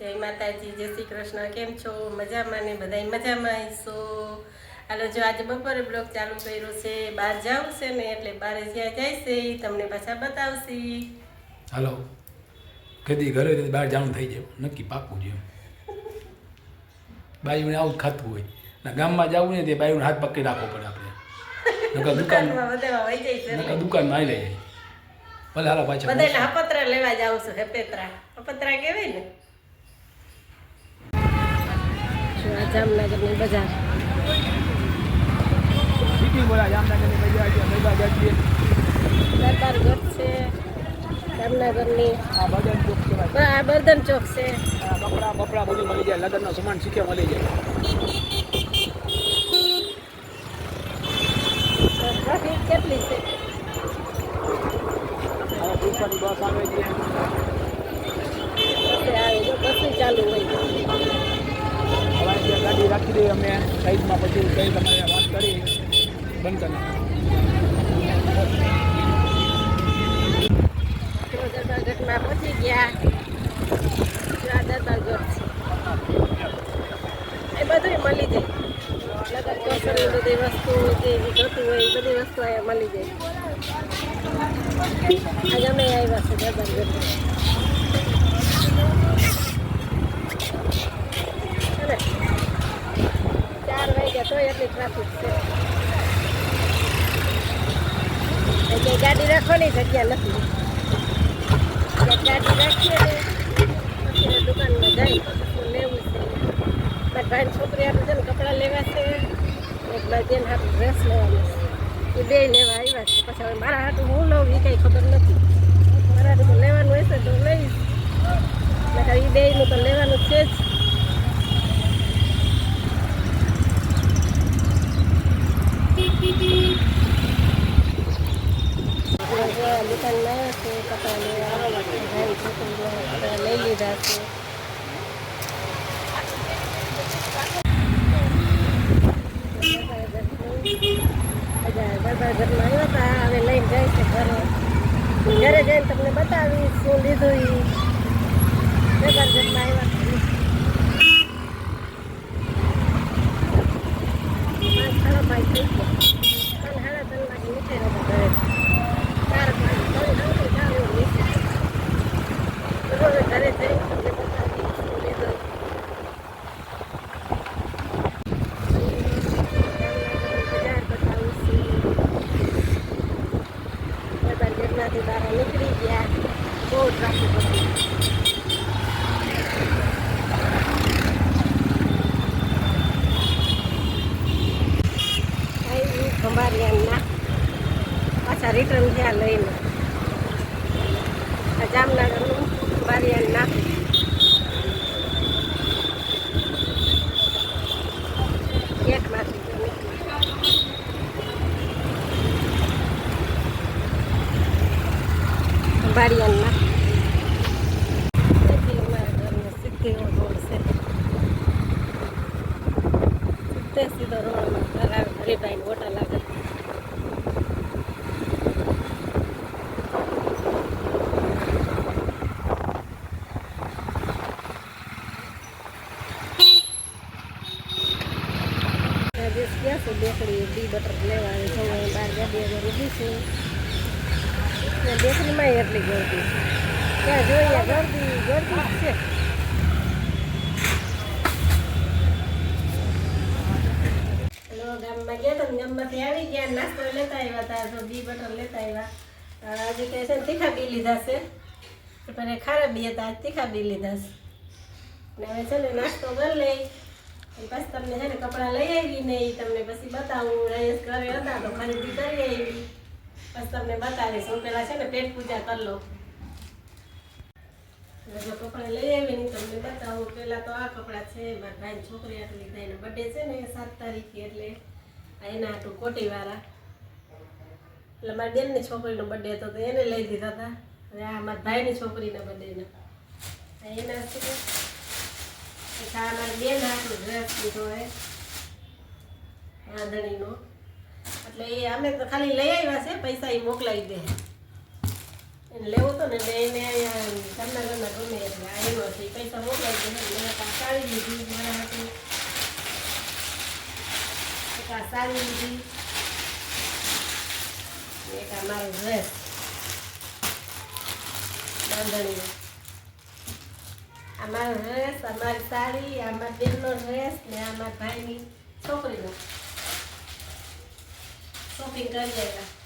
જય માતાજી, જય શ્રી કૃષ્ણ. કેમ છો? મજામાં ને? બધાય મજામાં આવીશો. હાલો, જો આજે બપોરે બ્લોગ ચાલુ કર્યો છે. બહાર જવું છે ને એટલે બારે જ્યાં જાય છે તમને પાછા બતાવશે. હાલો, કદી ઘરે બહાર જવાનું થઈ જાય નક્કી પાકું છે. બાયુને આવું ખાતું હોય ને ગામમાં જવું ને તે બાયુને હાથ પકડી રાખવો પડે આપણે. દુકાનમાં બધામાં વહી જાય છે. દુકાનમાં આવી લઈ જાય. ભલે હાલો પાછા બધાને હપત્રા લેવા જાવ છું. હપેત્રા કહેવાય ને. જામનગરની બજાર દરબાર ગઢ છે જામનગરની. આ બર્ધન ચોક છે. બપડા બધું મળી જાય. લગ્નનો સામાન શીખે મળી જાય. ટ્રાફિક કેટલી છે? પુષ્પાની બસ આવે છે. બસ ચાલુ હોય. ગાડી રાખી દઈએ અમે સાઈડમાં, પછી કઈ તમારે વાત કરી બંધ કરી. દરબારગઢમાં પહોંચી ગયા. દરબારગઢ એ બધું મળી જાય. લગન ચોસરની બધી વસ્તુ જે જોતું હોય એ બધી વસ્તુ અહીંયા મળી જાય. આજે અમે આવ્યા છે દરબારગઢ. 4 વાગ્યા તોય એટલી ટ્રાફિક છે. એટલે ગાડી રાખવાની જગ્યા નથી. ગાડી રાખીએ ને પછી દુકાનમાં જાય તો લેવું છે. મારા ભાઈની છોકરી હાટું છે ને કપડાં લેવા છે, એક મારી બેન હાટું ડ્રેસ લેવાનું છે. એ બે લેવા આવ્યા છે. પછી હવે મારા હાટું હું લઉં એ કંઈ ખબર નથી. મારા હાટું તો લેવાનું હશે તો લઈશ. એ બેનું તો લેવાનું છે જ. દુકાનમાં આવ્યા છે કપડાં લેવા. ભાઈ છોકરીને કપડાં લઈ લીધા છે. દરબારગઢમાં આવ્યા હતા. હવે લઈને જાય છે ઘરે. ઘરે જઈને તમને બતાવીશ શું લીધું એ. દરબારગઢમાં આવ્યા હતા. 5:30 થઈ ગયા. 3:30 વાગે નીકળ્યા હતા ઘરે. 4 વાગે ઘરે જઈ તમને બતાવીશ શું લીધું. દરબારગઢમાંથી બહાર નીકળી ગયા. બહુ ટ્રાફિક હતી. ખંભાળિયા પાછા રિટર્ન થયા લઈને. જામનગરનું ખંભાળિયા નાખી ગેટમાંથી ખંભાળિયા નાખી. અમારા ઘરનો સીધો રોડ છે. સીધો રોડમાં ઘર આવે. હરિભાઈની હોટલ આવે. ગયા છે બેકરી ડી બટર લેવાની છે. 12 ગાડી હવે ઊભી છે. બેકરીમાં એટલી ગરદી ત્યાં જોઈએ. ગરદી જ છે. ગામમાં ગયા હતા ને ગામમાંથી આવી ગયા. નાસ્તો લેતા આવ્યા હતા. તો ડી બટર લેતા આવ્યા. આજે કહે છે ને તીખા બી લીધા છે. પણ ખારા બી હતા. તીખા બી લીધા છે. ને હવે છે ને નાસ્તો કરી લઈ. પછી તમને છે ને કપડાં લઈ આવી ને એ તમને પછી બતાવું. રયેશ ઘરે હતા તો ખરીદી કરી આવી. પછી તમને બતાવીશ. હું પેલા છે ને પેટ પૂજા કરી લઉં. જો કપડાં લઈ આવી ને તમને બતાવું. પેલા તો આ કપડાં છે મારા ભાઈની છોકરી હાટું લીધા. એનો બર્થડે છે ને 7 તારીખે એટલે એના હાટું કોટીવાળા. એટલે મારી બેનની છોકરીનો બર્થડે હતો તો એને લઈ દીધા હતા. અને આ મારા ભાઈની છોકરીના બર્થડેના એના છે. આ મારી બેન હાટું ડ્રેસ લીધો હોય રાંધણીનો. એટલે એ અમે તો ખાલી લઈ આવ્યા છે. પૈસા એ મોકલાવી દે. એને લેવું તો ને એટલે એને અહીંયા ઘરના ગમે એટલે આ એનો છે પૈસા મોકલાઈ દે મેં આ સાડી લીધી મારા હાથે એક આ સાડી લીધી એક આ મારો ડ્રેસ બાંધણી આ મારો ડ્રેસ આ મારી સાડી આ મારા બેનનો ડ્રેસ ને આ મારા ભાઈની છોકરીનો શોપિંગ કરી આવ્યા